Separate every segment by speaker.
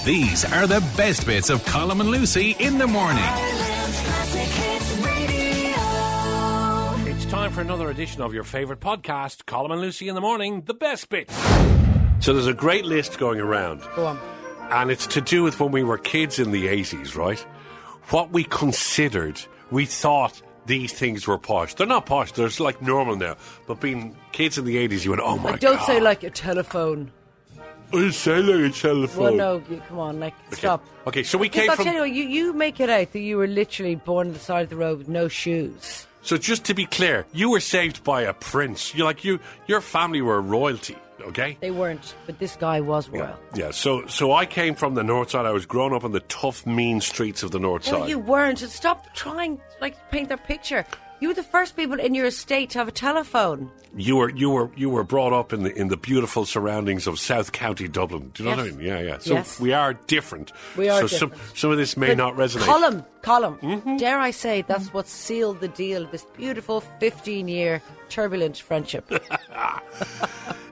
Speaker 1: These are the best bits of Colm and Lucy in the morning.
Speaker 2: It's time for another edition of your favourite podcast, Colm and Lucy in the morning, the best bits. So there's a great list going around.
Speaker 3: Go on.
Speaker 2: And it's to do with when we were kids in the 80s, right? What we considered, we thought these things were posh. They're not posh, they're like normal now. But being kids in the 80s, you went, oh my God.
Speaker 3: Don't say like a telephone.
Speaker 2: I say like a telephone.
Speaker 3: Well, no, come on, stop.
Speaker 2: Okay, so we came
Speaker 3: I'll
Speaker 2: from...
Speaker 3: tell you what, you make it out that you were literally born on the side of the road with no shoes.
Speaker 2: So just to be clear, you were saved by a prince. Your family were royalty, okay?
Speaker 3: They weren't, but this guy was royal.
Speaker 2: Yeah. So I came from the north side. I was growing up on the tough, mean streets of the north side.
Speaker 3: No, you weren't. Stop trying to paint that picture. You were the first people in your estate to have a telephone.
Speaker 2: You were brought up in the beautiful surroundings of South County Dublin. Do you know what I mean? Yeah. So we are different.
Speaker 3: We are
Speaker 2: different. Some of this may
Speaker 3: but
Speaker 2: not resonate.
Speaker 3: Colm,
Speaker 2: Mm-hmm.
Speaker 3: dare I say that's what sealed the deal of this beautiful 15-year turbulent friendship.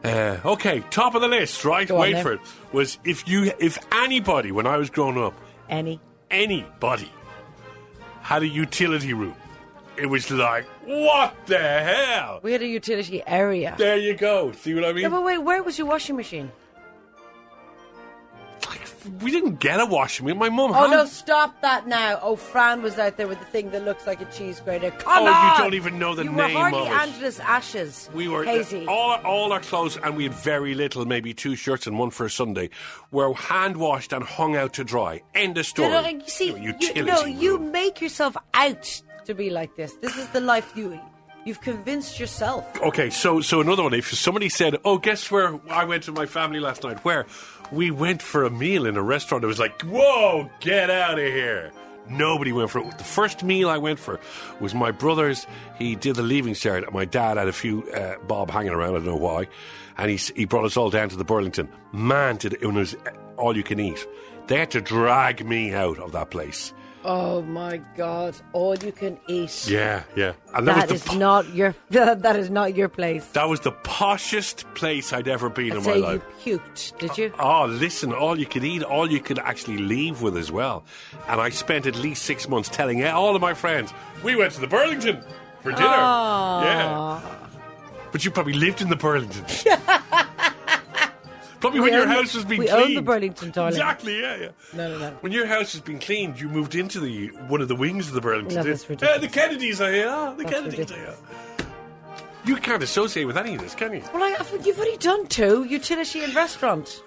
Speaker 2: Okay, top of the list, right? Wait for it. Was if anybody, when I was growing up, anybody had a utility room, it was like, what the hell?
Speaker 3: We had a utility area.
Speaker 2: There you go. See what I mean?
Speaker 3: No, but wait, where was your washing machine?
Speaker 2: We didn't get a washing machine. My mum
Speaker 3: Oh,
Speaker 2: had...
Speaker 3: no, stop that now. Oh, Fran was out there with the thing that looks like a cheese grater. Come on!
Speaker 2: You don't even know the name of it.
Speaker 3: You were hardly Angela's ashes.
Speaker 2: We were...
Speaker 3: Hazy.
Speaker 2: All our clothes, and we had very little, maybe 2 shirts and one for a Sunday, were hand-washed and hung out to dry. End of story.
Speaker 3: You make yourself out to be like this. This is the life you've convinced yourself.
Speaker 2: Okay, so another one. If somebody said, oh, guess where I went with my family last night? Where? We went for a meal in a restaurant. It was like, whoa, get out of here. Nobody went for it. The first meal I went for was my brother's. He did the leaving cert. My dad had a few bob hanging around. I don't know why. And he brought us all down to the Burlington. Man, it was all you can eat. They had to drag me out of that place.
Speaker 3: Oh my God! All you can eat.
Speaker 2: Yeah. And
Speaker 3: that is not your place.
Speaker 2: That was the poshest place I'd ever been in my life.
Speaker 3: You puked, did you?
Speaker 2: Oh, listen! All you could eat, all you could actually leave with as well. And I spent at least 6 months telling all of my friends we went to the Burlington for dinner.
Speaker 3: Aww.
Speaker 2: Yeah. But you probably lived in the Burlington. Probably when your house was being cleaned.
Speaker 3: We own the Burlington, darling.
Speaker 2: Exactly, yeah.
Speaker 3: No.
Speaker 2: When your house has been cleaned, you moved into one of the wings of the Burlington.
Speaker 3: No, that's ridiculous.
Speaker 2: The Kennedys are here. The Kennedys are here. You can't associate with any of this, can you?
Speaker 3: Well, you've already done 2. Utility and restaurant.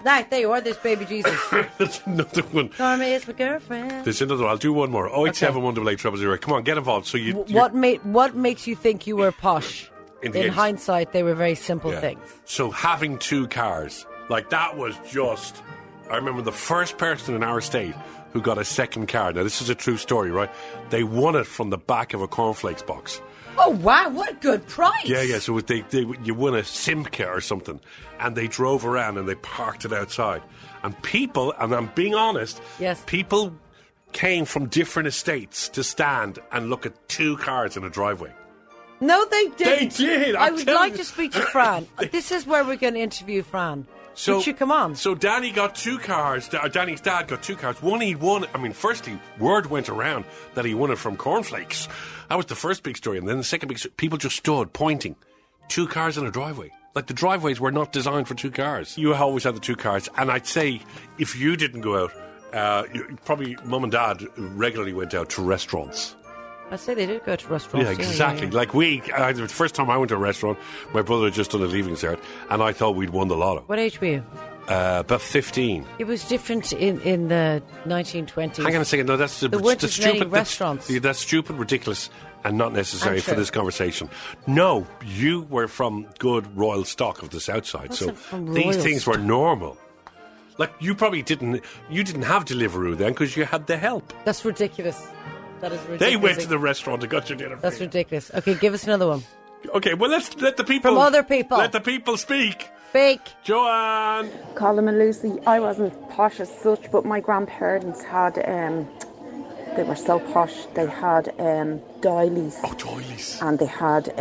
Speaker 3: There you are, there's baby Jesus.
Speaker 2: There's another one.
Speaker 3: Karma is my girlfriend.
Speaker 2: There's another one. I'll do one more. 087-188-00. Come on, get involved. So
Speaker 3: What makes you think you were posh? In hindsight, they were very simple things.
Speaker 2: So having 2 cars, like that was just... I remember the first person in our estate who got a second car. Now, this is a true story, right? They won it from the back of a cornflakes box.
Speaker 3: Oh, wow, what a good price.
Speaker 2: Yeah, so you won a Simca or something, and they drove around and they parked it outside. And people, and I'm being honest, people came from different estates to stand and look at 2 cars in a driveway.
Speaker 3: No, they didn't.
Speaker 2: They did.
Speaker 3: I would like to speak to Fran. This is where we're going to interview Fran. Would you come on?
Speaker 2: So Danny got 2 cars. Danny's dad got 2 cars. One he won. I mean, firstly, word went around that he won it from cornflakes. That was the first big story. And then the second big story, people just stood pointing. 2 cars in a driveway. Like the driveways were not designed for 2 cars. You always had the 2 cars. And I'd say if you didn't go out, probably mum and dad regularly went out to restaurants.
Speaker 3: I say they did go to restaurants.
Speaker 2: Yeah, exactly. Like the first time I went to a restaurant, my brother had just done a leaving cert, and I thought we'd won the lotto.
Speaker 3: What age were you?
Speaker 2: About 15.
Speaker 3: It was different in the 1920s.
Speaker 2: Hang on a second. No, that's
Speaker 3: there weren't as many restaurants.
Speaker 2: That's stupid, ridiculous, and not necessary for this conversation. No, you were from good royal stock of the South Side, so these things were normal. Like you probably didn't have Deliveroo then because you had the help.
Speaker 3: That's ridiculous. That is ridiculous.
Speaker 2: They went to the restaurant and got your dinner.
Speaker 3: That's ridiculous. Okay, give us another one.
Speaker 2: Okay, well, let's let the people...
Speaker 3: From other people.
Speaker 2: Let the people speak.
Speaker 3: Speak.
Speaker 2: Joanne.
Speaker 4: Colm and Lucy, I wasn't posh as such, but my grandparents had... they were so posh. They had doilies.
Speaker 2: Oh, doilies.
Speaker 4: And they had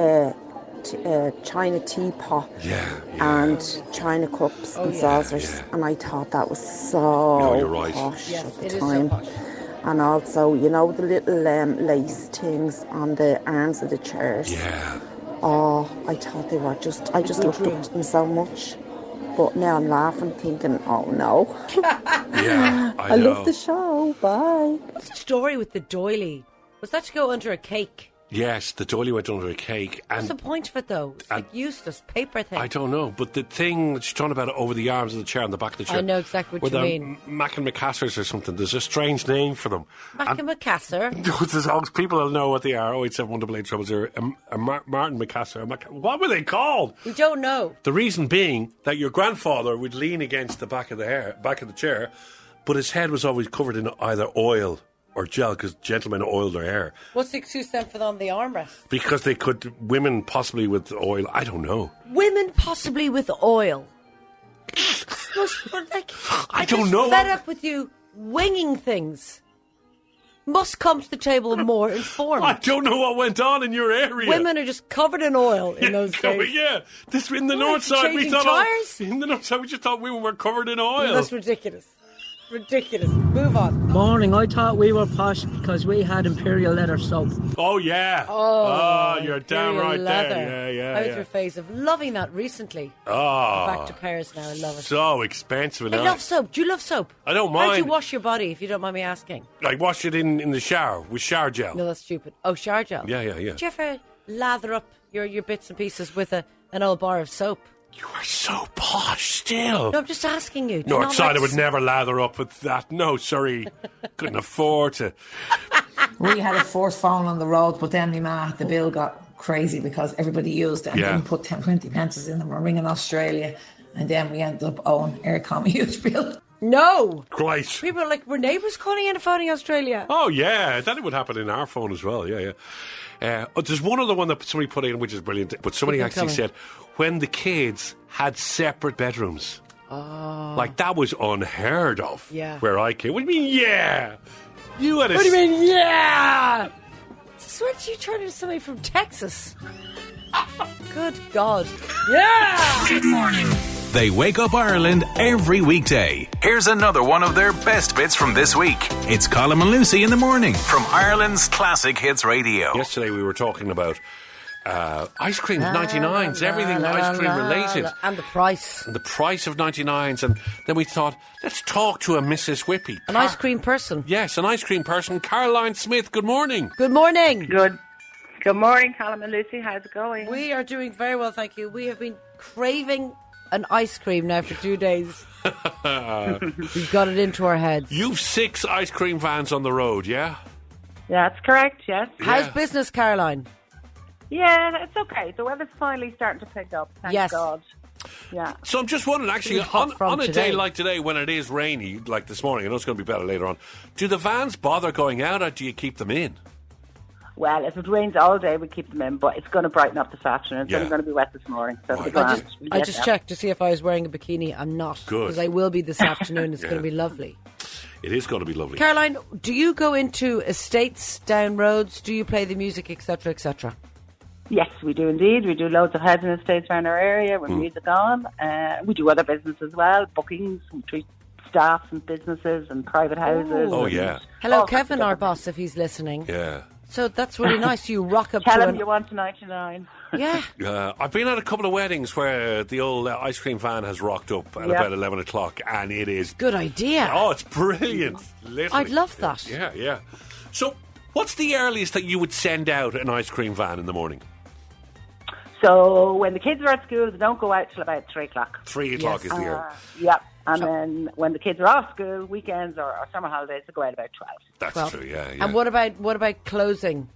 Speaker 4: china teapot
Speaker 2: Yeah.
Speaker 4: and china cups and saucers, and I thought that was so
Speaker 2: you're right.
Speaker 4: posh
Speaker 3: Yes,
Speaker 4: at the
Speaker 3: it is
Speaker 4: time.
Speaker 3: so posh.
Speaker 4: And also, you know, the little lace things on the arms of the chairs.
Speaker 2: Yeah.
Speaker 4: Oh, I thought they were I just looked up to them so much. But now I'm laughing, thinking, oh no.
Speaker 2: Yeah, I
Speaker 4: I
Speaker 2: know.
Speaker 4: love the show. Bye.
Speaker 3: What's the story with the doily? Was that to go under a cake?
Speaker 2: Yes, the doily went under a cake.
Speaker 3: What's
Speaker 2: And
Speaker 3: the point of it, though? It's like useless paper thing.
Speaker 2: I don't know, but the thing that she's talking about over the arms of the chair, on the back of the chair.
Speaker 3: I know exactly what you mean.
Speaker 2: Mac and Macassars or something. There's a strange name for them.
Speaker 3: Mac and Macassar.
Speaker 2: There's always people will know what they are. 087 Martin Macassar. What were they called?
Speaker 3: We don't know.
Speaker 2: The reason being that your grandfather would lean against the back of the chair, but his head was always covered in either oil or gel, because gentlemen oiled their hair.
Speaker 3: What's the excuse then for on the armrest?
Speaker 2: Because they could, women possibly with oil, I don't know.
Speaker 3: Women possibly with oil.
Speaker 2: I don't know.
Speaker 3: Fed up with you winging things. Must come to the table more informed.
Speaker 2: I don't know what went on in your area.
Speaker 3: Women are just covered in oil in those days.
Speaker 2: Yeah, this in the
Speaker 3: What,
Speaker 2: north side we
Speaker 3: changing
Speaker 2: thought
Speaker 3: tyres?
Speaker 2: in the north side we just thought women were covered in oil.
Speaker 3: That's ridiculous. Ridiculous. Move on.
Speaker 5: Morning, I thought we were posh because we had imperial leather soap.
Speaker 2: Oh yeah. You're damn
Speaker 3: Imperial
Speaker 2: right
Speaker 3: leather.
Speaker 2: there. Yeah.
Speaker 3: I went through a phase of loving that recently.
Speaker 2: Oh,
Speaker 3: Back to Paris now. I love it.
Speaker 2: so expensive.
Speaker 3: I love soap. Do you love soap?
Speaker 2: I don't
Speaker 3: How do you
Speaker 2: mind.
Speaker 3: wash your body, if you don't mind me asking?
Speaker 2: I wash it in the shower with shower gel.
Speaker 3: No, that's stupid. Oh, shower gel.
Speaker 2: Yeah.
Speaker 3: Do you ever lather up your bits and pieces with an old bar of soap?
Speaker 2: You are so posh still.
Speaker 3: No, I'm just asking you. Do you
Speaker 2: North
Speaker 3: not
Speaker 2: side,
Speaker 3: like
Speaker 2: I would never lather up with that. No, sorry. Couldn't afford to.
Speaker 6: We had a forced phone on the road, but then my ma, the bill got crazy because everybody used it and
Speaker 2: Yeah.
Speaker 6: didn't put 10, 20 pences in them. We're ringing Australia, and then we ended up owing Aircom a huge bill.
Speaker 3: No.
Speaker 2: Christ.
Speaker 3: People are like, were neighbours calling in and phoning Australia?
Speaker 2: Oh, yeah. That would happen in our phone as well. Yeah. There's one other one that somebody put in, which is brilliant. But somebody
Speaker 3: Keep it
Speaker 2: actually
Speaker 3: coming.
Speaker 2: said when the kids had separate bedrooms. Oh. Like, that was unheard of.
Speaker 3: Yeah.
Speaker 2: Where I came. What do you mean, yeah? You had a...
Speaker 3: What do you mean, yeah? Swear to you turning into somebody from Texas. Good God. Yeah!
Speaker 1: Good morning. They wake up Ireland every weekday. Here's another one of their best bits from this week. It's Colm and Lucy in the morning from Ireland's Classic Hits Radio.
Speaker 2: Yesterday we were talking about ice cream, 99s, everything ice cream related.
Speaker 3: And the price.
Speaker 2: The price of 99s. And then we thought, let's talk to a Mrs. Whippy.
Speaker 3: An ice cream person.
Speaker 2: Yes, an ice cream person. Caroline Smith, good morning.
Speaker 3: Good morning.
Speaker 7: Good morning, Colm and Lucy. How's it going?
Speaker 3: We are doing very well, thank you. We have been craving an ice cream now for 2 days. We've got it into our heads.
Speaker 2: You've 6 ice cream vans on the road, yeah?
Speaker 7: That's correct, yes.
Speaker 3: How's business, Caroline?
Speaker 7: Yeah, it's okay. The weather's finally starting to pick up, thank
Speaker 3: Yes.
Speaker 7: God. Yeah.
Speaker 2: So I'm just wondering, actually,
Speaker 3: It's hot from
Speaker 2: on a
Speaker 3: today.
Speaker 2: day like today when it is rainy, like this morning, I know it's going to be better later on, do the vans bother going out or do you keep them in?
Speaker 7: Well, if it rains all day, we keep them in, but it's going to brighten up this afternoon. It's
Speaker 2: Yeah.
Speaker 7: only going to be wet this morning, so
Speaker 2: Right.
Speaker 7: it'll be grand.
Speaker 3: I just checked to see if I was wearing a bikini. I'm not.
Speaker 2: Good.
Speaker 3: Because I will be this afternoon. It's
Speaker 2: Yeah.
Speaker 3: going to be lovely.
Speaker 2: It is going to be lovely.
Speaker 3: Caroline, do you go into estates, down roads? Do you play the music, etc., etc.?
Speaker 7: Yes, we do indeed. We do loads of housing estates around our area with music on. We do other business as well, bookings. We treat staff and businesses and private houses.
Speaker 2: Oh,
Speaker 7: and
Speaker 2: yeah.
Speaker 3: Hello,
Speaker 7: all sorts of
Speaker 3: Kevin, our
Speaker 7: different
Speaker 3: boss, if he's listening.
Speaker 2: Yeah.
Speaker 3: So that's really nice. You rock up
Speaker 7: Tell
Speaker 3: to
Speaker 7: him you want a 99.
Speaker 3: Yeah.
Speaker 2: I've been at a couple of weddings where the old ice cream van has rocked up at
Speaker 7: Yeah.
Speaker 2: about 11 o'clock and it is...
Speaker 3: Good idea.
Speaker 2: Oh, it's brilliant. Literally.
Speaker 3: I'd love that.
Speaker 2: Yeah. So, what's the earliest that you would send out an ice cream van in the morning?
Speaker 7: So when the kids are at school, they don't go out till about 3 o'clock.
Speaker 2: 3 o'clock is the early.
Speaker 7: Yep. And then when the kids are off school, weekends or summer holidays, they go out about 12.
Speaker 2: That's
Speaker 3: 12.
Speaker 2: true, yeah.
Speaker 3: And what about closing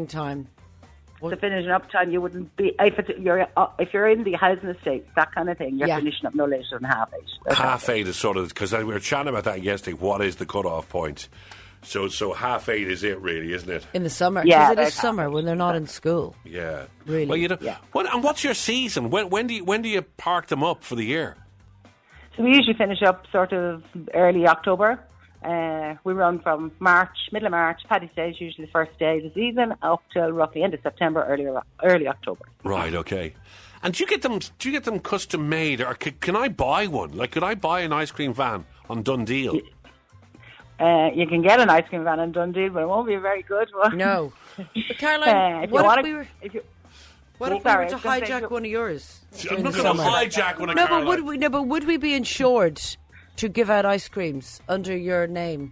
Speaker 3: time?
Speaker 7: The finishing up time, you wouldn't be if you're in the housing estate, that kind of thing. You're
Speaker 3: Yeah.
Speaker 7: finishing up no later than 8:30.
Speaker 2: Half 8 is sort of, because we were chatting about that yesterday, what is the cut-off point? So 8:30 is it really, isn't it?
Speaker 3: In the summer?
Speaker 7: Yeah,
Speaker 3: Because it is
Speaker 7: about
Speaker 3: summer when they're not in school.
Speaker 2: Yeah.
Speaker 3: Really?
Speaker 2: Well, you know,
Speaker 7: Yeah.
Speaker 2: and what's your season? When do you park them up for the year?
Speaker 7: So we usually finish up sort of early October, We run from middle of March, Paddy's Day is usually the first day of the season, up till roughly end of September, early October.
Speaker 2: Right, okay. And do you get them custom made, or can I buy one? Like, could I buy an ice cream van on Dundee?
Speaker 7: You can get an ice cream van on Dundee, but it won't be a very good one.
Speaker 3: No. But Caroline, what if we were to hijack one of yours?
Speaker 2: I'm not going to hijack one of Caroline.
Speaker 3: But would we be insured to give out ice creams under your name?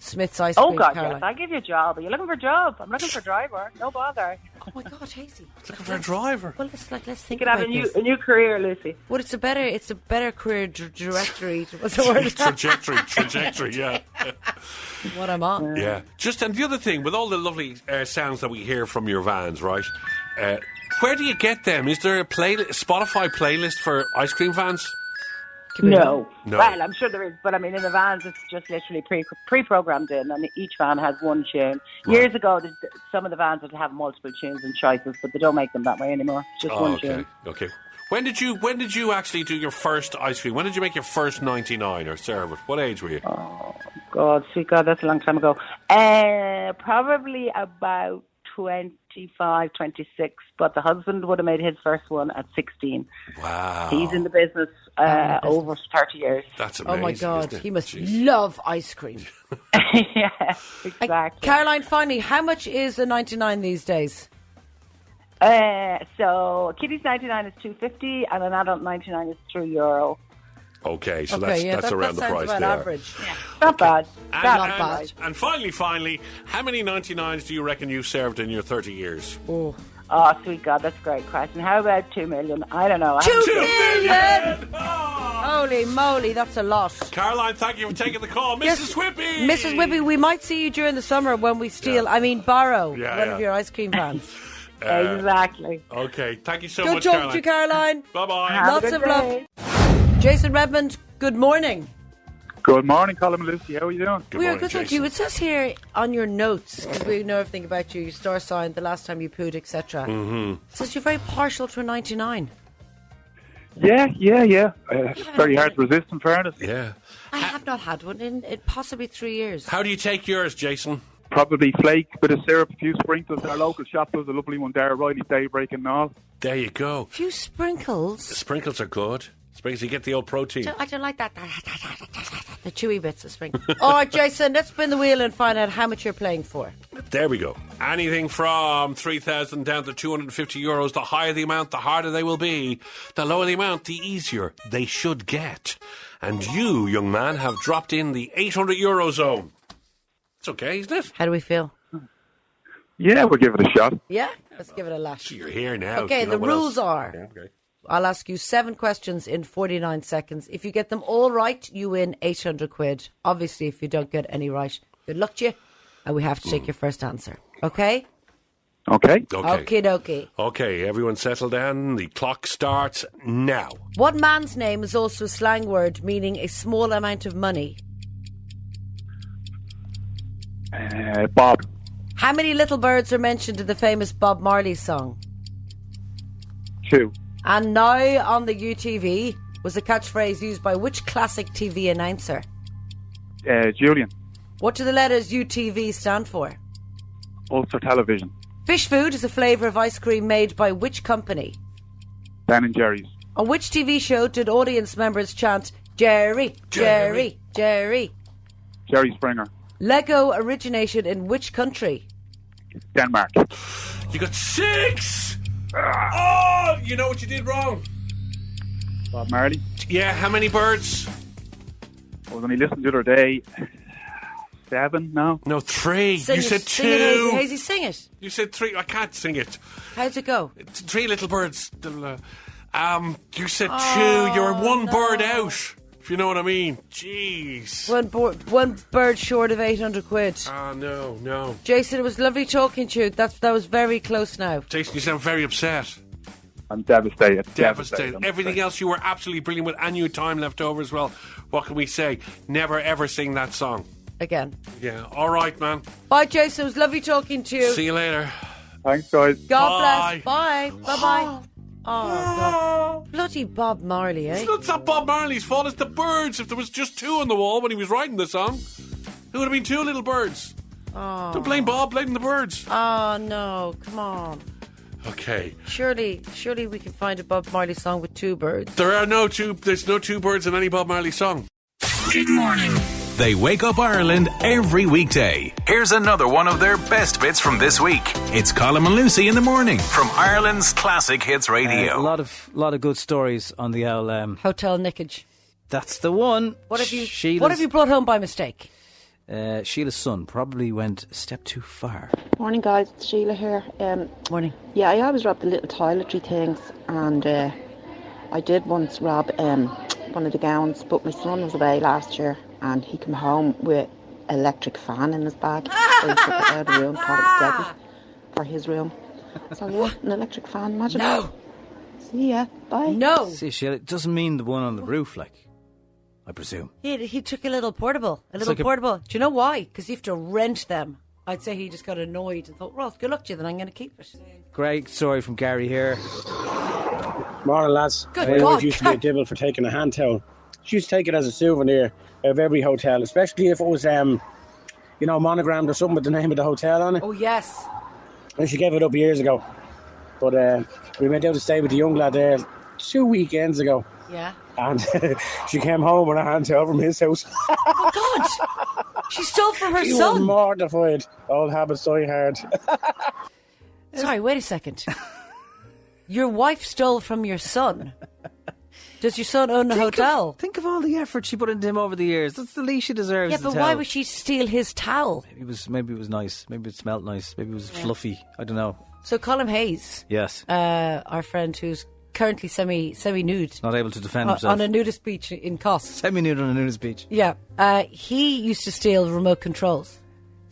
Speaker 3: Smith's Ice Cream,
Speaker 7: Oh, God,
Speaker 3: Caroline.
Speaker 7: yes. I'll give you a job. Are you looking for a job? I'm looking for a driver. No bother.
Speaker 3: Oh, my God, Hazy.
Speaker 2: Looking for a driver.
Speaker 3: Well, let's think
Speaker 7: You could have
Speaker 3: about this.
Speaker 7: a new career, Lucy.
Speaker 3: Well, it's a better career directory. What's the word?
Speaker 2: Trajectory, yeah.
Speaker 3: What I'm on.
Speaker 2: Yeah. And the other thing, with all the lovely sounds that we hear from your vans, right? Where do you get them? Is there a Spotify playlist for ice cream vans?
Speaker 7: No.
Speaker 2: No.
Speaker 7: Well, I'm sure there is, but I mean, in the vans, it's just literally pre-programmed in, and each van has one tune.
Speaker 2: Right.
Speaker 7: Years ago, some of the vans would have multiple tunes and choices, but they don't make them that way anymore. It's just one tune.
Speaker 2: Okay. When did you actually do your first ice cream? When did you make your first 99 or serve it? What age were you?
Speaker 7: Oh, God, sweet God, that's a long time ago. Probably about 25, 26, but the husband would have made his first one at 16.
Speaker 2: Wow.
Speaker 7: He's in the business over 30 years.
Speaker 2: That's amazing.
Speaker 3: Oh, my God.
Speaker 2: isn't it?
Speaker 3: He must
Speaker 2: Jeez.
Speaker 3: love ice cream.
Speaker 7: Yeah, exactly.
Speaker 3: Caroline, finally, how much is a 99 these days?
Speaker 7: So kiddies 99 is €2.50 and an adult 99 is €3.
Speaker 2: Okay, so
Speaker 3: Okay,
Speaker 2: that's around the
Speaker 3: sounds
Speaker 2: price
Speaker 3: about
Speaker 2: there.
Speaker 3: average.
Speaker 7: Not bad.
Speaker 3: Not bad.
Speaker 2: And finally, how many 99s do you reckon you served in your 30 years?
Speaker 3: Oh.
Speaker 7: Oh, sweet God, that's a great question. How about 2 million? I don't know.
Speaker 3: 2 million!
Speaker 2: Oh!
Speaker 3: Holy moly, that's a lot.
Speaker 2: Caroline, thank you for taking the call. Mrs.
Speaker 3: Yes,
Speaker 2: Whippy!
Speaker 3: Mrs. Whippy, we might see you during the summer when we borrow one of your ice cream vans.
Speaker 7: Exactly.
Speaker 2: Okay, thank you so
Speaker 3: Good
Speaker 2: much,
Speaker 3: talking
Speaker 2: Caroline.
Speaker 3: to you, Caroline.
Speaker 2: Bye-bye.
Speaker 7: Have a
Speaker 3: Lots
Speaker 7: good
Speaker 3: of
Speaker 7: day.
Speaker 3: love. Jason Redmond, good morning.
Speaker 8: Good morning, Colm and Lucy. How are you doing?
Speaker 3: We are
Speaker 2: morning,
Speaker 3: good, thank
Speaker 2: Jason.
Speaker 3: you. It says here on your notes, because we know everything about you, your star sign, the last time you pooed, etc. Mm-hmm. It says you're very partial to a 99.
Speaker 8: Yeah. It's very hard to resist, in fairness.
Speaker 2: Yeah.
Speaker 3: I have not had one in possibly 3 years.
Speaker 2: How do you take yours, Jason?
Speaker 8: Probably flake, bit of syrup, a few sprinkles. Our local shop does a lovely one there, Riley's Daybreak and all.
Speaker 2: There you go.
Speaker 3: A few sprinkles.
Speaker 2: The sprinkles are good. Sprinkles, you get the old protein.
Speaker 3: I don't like that. The chewy bits of sprinkles. All right, Jason, let's spin the wheel and find out how much you're playing for.
Speaker 2: There we go. Anything from 3,000 down to €250. The higher the amount, the harder they will be. The lower the amount, the easier they should get. And you, young man, have dropped in the €800 zone. It's okay, isn't it?
Speaker 3: How do we feel?
Speaker 8: Yeah, we'll give it a shot.
Speaker 3: Yeah? Let's give it a lash.
Speaker 2: You're here now.
Speaker 3: Okay,
Speaker 2: You know
Speaker 3: the
Speaker 2: what
Speaker 3: rules
Speaker 2: else?
Speaker 3: are...
Speaker 2: Yeah, okay.
Speaker 3: I'll ask you 7 questions in 49 seconds. If you get them all right, you win 800 quid. Obviously, if you don't get any right, good luck to you. And we have to take your first answer. Okay?
Speaker 8: Okay.
Speaker 2: Okay.
Speaker 3: Okie dokie.
Speaker 2: Okay, everyone settle down. The clock starts now.
Speaker 3: What man's name is also a slang word meaning a small amount of money?
Speaker 8: Bob.
Speaker 3: How many little birds are mentioned in the famous Bob Marley song?
Speaker 8: 2.
Speaker 3: And now on the UTV was a catchphrase used by which classic TV announcer?
Speaker 8: Julian.
Speaker 3: What do the letters UTV stand for?
Speaker 8: Ulster Television.
Speaker 3: Fish food is a flavour of ice cream made by which company?
Speaker 8: Ben and Jerry's.
Speaker 3: On which TV show did audience members chant Jerry, Jerry, Jerry?
Speaker 8: Jerry Springer.
Speaker 3: Lego originated in which country?
Speaker 8: Denmark.
Speaker 2: You got 6! Oh, you know what you did wrong?
Speaker 8: Bob Marley.
Speaker 2: Yeah, how many birds?
Speaker 8: I was only listening the other day. 7 now.
Speaker 2: No, 3.
Speaker 3: Sing
Speaker 2: You
Speaker 3: it,
Speaker 2: said
Speaker 3: sing it,
Speaker 2: 2.
Speaker 3: Hazy, sing it.
Speaker 2: You said 3. I can't sing it.
Speaker 3: How'd it go?
Speaker 2: It's 3 little birds. You said 2. You're one bird out. If you know what I mean. Jeez.
Speaker 3: One bird short of 800 quid.
Speaker 2: Oh, no.
Speaker 3: Jason, it was lovely talking to you. That was very close now.
Speaker 2: Jason, you sound very upset.
Speaker 8: I'm devastated.
Speaker 2: Devastated.
Speaker 8: I'm
Speaker 2: Everything else you were absolutely brilliant with, and you had time left over as well. What can we say? Never ever sing that song.
Speaker 3: Again.
Speaker 2: Yeah. All right, man.
Speaker 3: Bye, Jason. It was lovely talking to you.
Speaker 2: See you later.
Speaker 8: Thanks, guys.
Speaker 3: God
Speaker 2: Bye.
Speaker 3: bless. Bye. Bye-bye. Oh, God. Bloody Bob Marley, eh?
Speaker 2: It's not Bob Marley's fault. It's the birds. If there was just 2 on the wall when he was writing the song. It would have been 2 little birds.
Speaker 3: Oh.
Speaker 2: Don't blame Bob, blame the birds.
Speaker 3: Oh, no. Come on.
Speaker 2: Okay.
Speaker 3: Surely we can find a Bob Marley song with 2 birds.
Speaker 2: There's no 2 birds in any Bob Marley song.
Speaker 1: Good morning. They wake up Ireland every weekday. Here's another one of their best bits from this week. It's Colm and Lucy in the morning from Ireland's Classic Hits Radio.
Speaker 9: A lot of good stories on the owl.
Speaker 3: Hotel Nickage.
Speaker 9: That's the one.
Speaker 3: What have you brought home by mistake?
Speaker 9: Sheila's son probably went a step too far.
Speaker 4: Morning, guys. It's Sheila here.
Speaker 3: Morning.
Speaker 4: Yeah, I always rob the little toiletry things, and I did once rob one of the gowns, but my son was away last year, and he came home with an electric fan in his bag. So he took it out of the room, thought it was deadly for his room. So what? An electric fan? Imagine.
Speaker 3: No.
Speaker 4: See ya. Bye.
Speaker 3: No.
Speaker 9: See, Sheila, it doesn't mean the one on the roof, like, I presume.
Speaker 3: He took a little portable. Do you know why? Because you have to rent them. I'd say he just got annoyed and thought, well, good luck to you, then I'm going to keep it.
Speaker 9: Great story from Gary here.
Speaker 10: Morning, lads.
Speaker 3: Good
Speaker 10: I
Speaker 3: God.
Speaker 10: always used to be a devil for taking a hand towel. She used to take it as a souvenir of every hotel, especially if it was, monogrammed or something with the name of the hotel on it.
Speaker 3: Oh, yes.
Speaker 10: And she gave it up years ago. But we went out to stay with the young lad there 2 weekends ago.
Speaker 3: Yeah.
Speaker 10: And she came home with a hand towel from his house.
Speaker 3: Oh, God. She stole from her
Speaker 10: She was
Speaker 3: son.
Speaker 10: mortified. Old habits die hard.
Speaker 3: Sorry, wait a second. Your wife stole from your son. Does your son own a hotel?
Speaker 9: Think of all the effort she put into him over the years. That's the least she deserves.
Speaker 3: Yeah, but why would she steal his towel?
Speaker 9: Maybe it was nice. Maybe it smelled nice. Maybe it was fluffy. I don't know.
Speaker 3: So Colm Hayes,
Speaker 9: Yes.
Speaker 3: our friend who's currently semi-nude.
Speaker 9: Not able to defend himself.
Speaker 3: On a nudist beach in Kos.
Speaker 9: Semi-nude on a nudist beach.
Speaker 3: Yeah. He used to steal remote controls.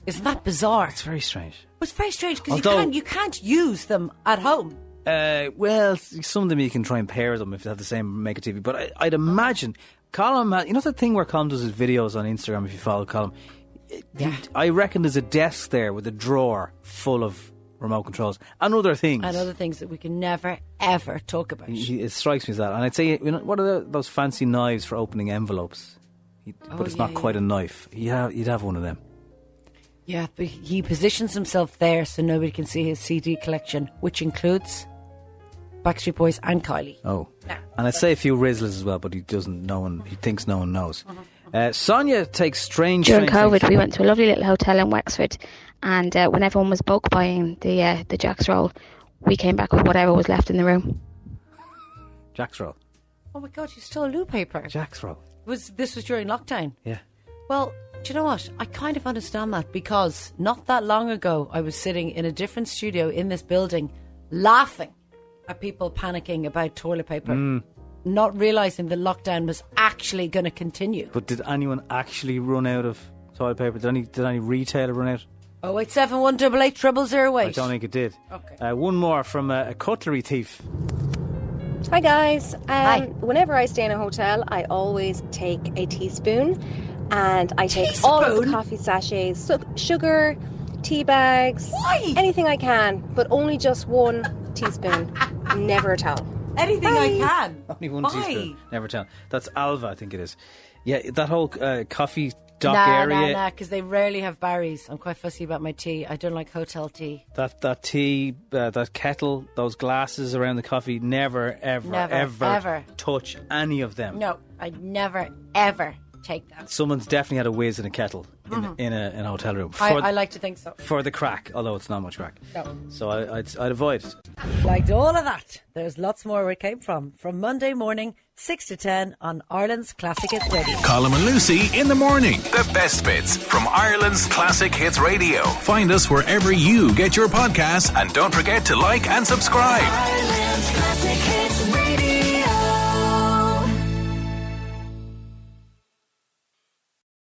Speaker 3: Isn't that bizarre?
Speaker 9: It's very strange.
Speaker 3: It's very strange because
Speaker 9: Although-
Speaker 3: you can't use them at home.
Speaker 9: Well, some of them you can try and pair them if they have the same make a TV. But I'd imagine Colm, you know that thing where Colm does his videos on Instagram if you follow Colm?
Speaker 3: Yeah.
Speaker 9: I reckon there's a desk there with a drawer full of remote controls and other things.
Speaker 3: And other things that we can never, ever talk about.
Speaker 9: It strikes me as that. And I'd say, what are those fancy knives for opening envelopes? But it's not quite a knife. You'd have one of them.
Speaker 3: Yeah, but he positions himself there so nobody can see his CD collection, which includes Backstreet Boys and Kylie.
Speaker 9: Oh. And I'd say a few Rizzlers as well, but he thinks no one knows. Sonia takes strange
Speaker 11: During COVID,
Speaker 9: things.
Speaker 11: we went to a lovely little hotel in Wexford, and when everyone was bulk buying the Jack's roll, we came back with whatever was left in the room.
Speaker 9: Jack's roll.
Speaker 3: Oh my God, you stole loo paper.
Speaker 9: Jack's roll.
Speaker 3: This was during lockdown?
Speaker 9: Yeah.
Speaker 3: Well, do you know what? I kind of understand that because not that long ago I was sitting in a different studio in this building laughing at people panicking about toilet paper, not realising the lockdown was actually going to continue.
Speaker 9: But did anyone actually run out of toilet paper? Did any retailer run out?
Speaker 3: 087 188 0008.
Speaker 9: I don't think it did.
Speaker 3: Okay.
Speaker 9: One more from a cutlery thief.
Speaker 12: Hi guys.
Speaker 3: Hi.
Speaker 12: Whenever I stay in a hotel, I always take a teaspoon, and I take all of the coffee sachets, sugar, tea bags, anything I can, but only just one teaspoon, never a towel.
Speaker 3: Anything I can.
Speaker 9: Only one teaspoon. Never tell. That's Alva, I think it is. Yeah, that whole coffee dock area.
Speaker 3: Nah, because they rarely have Barry's. I'm quite fussy about my tea. I don't like hotel tea.
Speaker 9: That tea, that kettle, those glasses around the coffee, never, ever touch any of them.
Speaker 3: No, I'd never, ever take that.
Speaker 9: Someone's definitely had a whiz in a kettle in a hotel room.
Speaker 3: I like to think so.
Speaker 9: For the crack, although it's not much crack.
Speaker 3: No.
Speaker 9: So I'd avoid it.
Speaker 3: Liked all of that. There's lots more where it came from Monday morning, 6 to 10 on Ireland's Classic Hits Radio.
Speaker 1: Colm and Lucy in the morning. The best bits from Ireland's Classic Hits Radio. Find us wherever you get your podcasts and don't forget to like and subscribe.
Speaker 13: Ireland's Classic Hits Radio.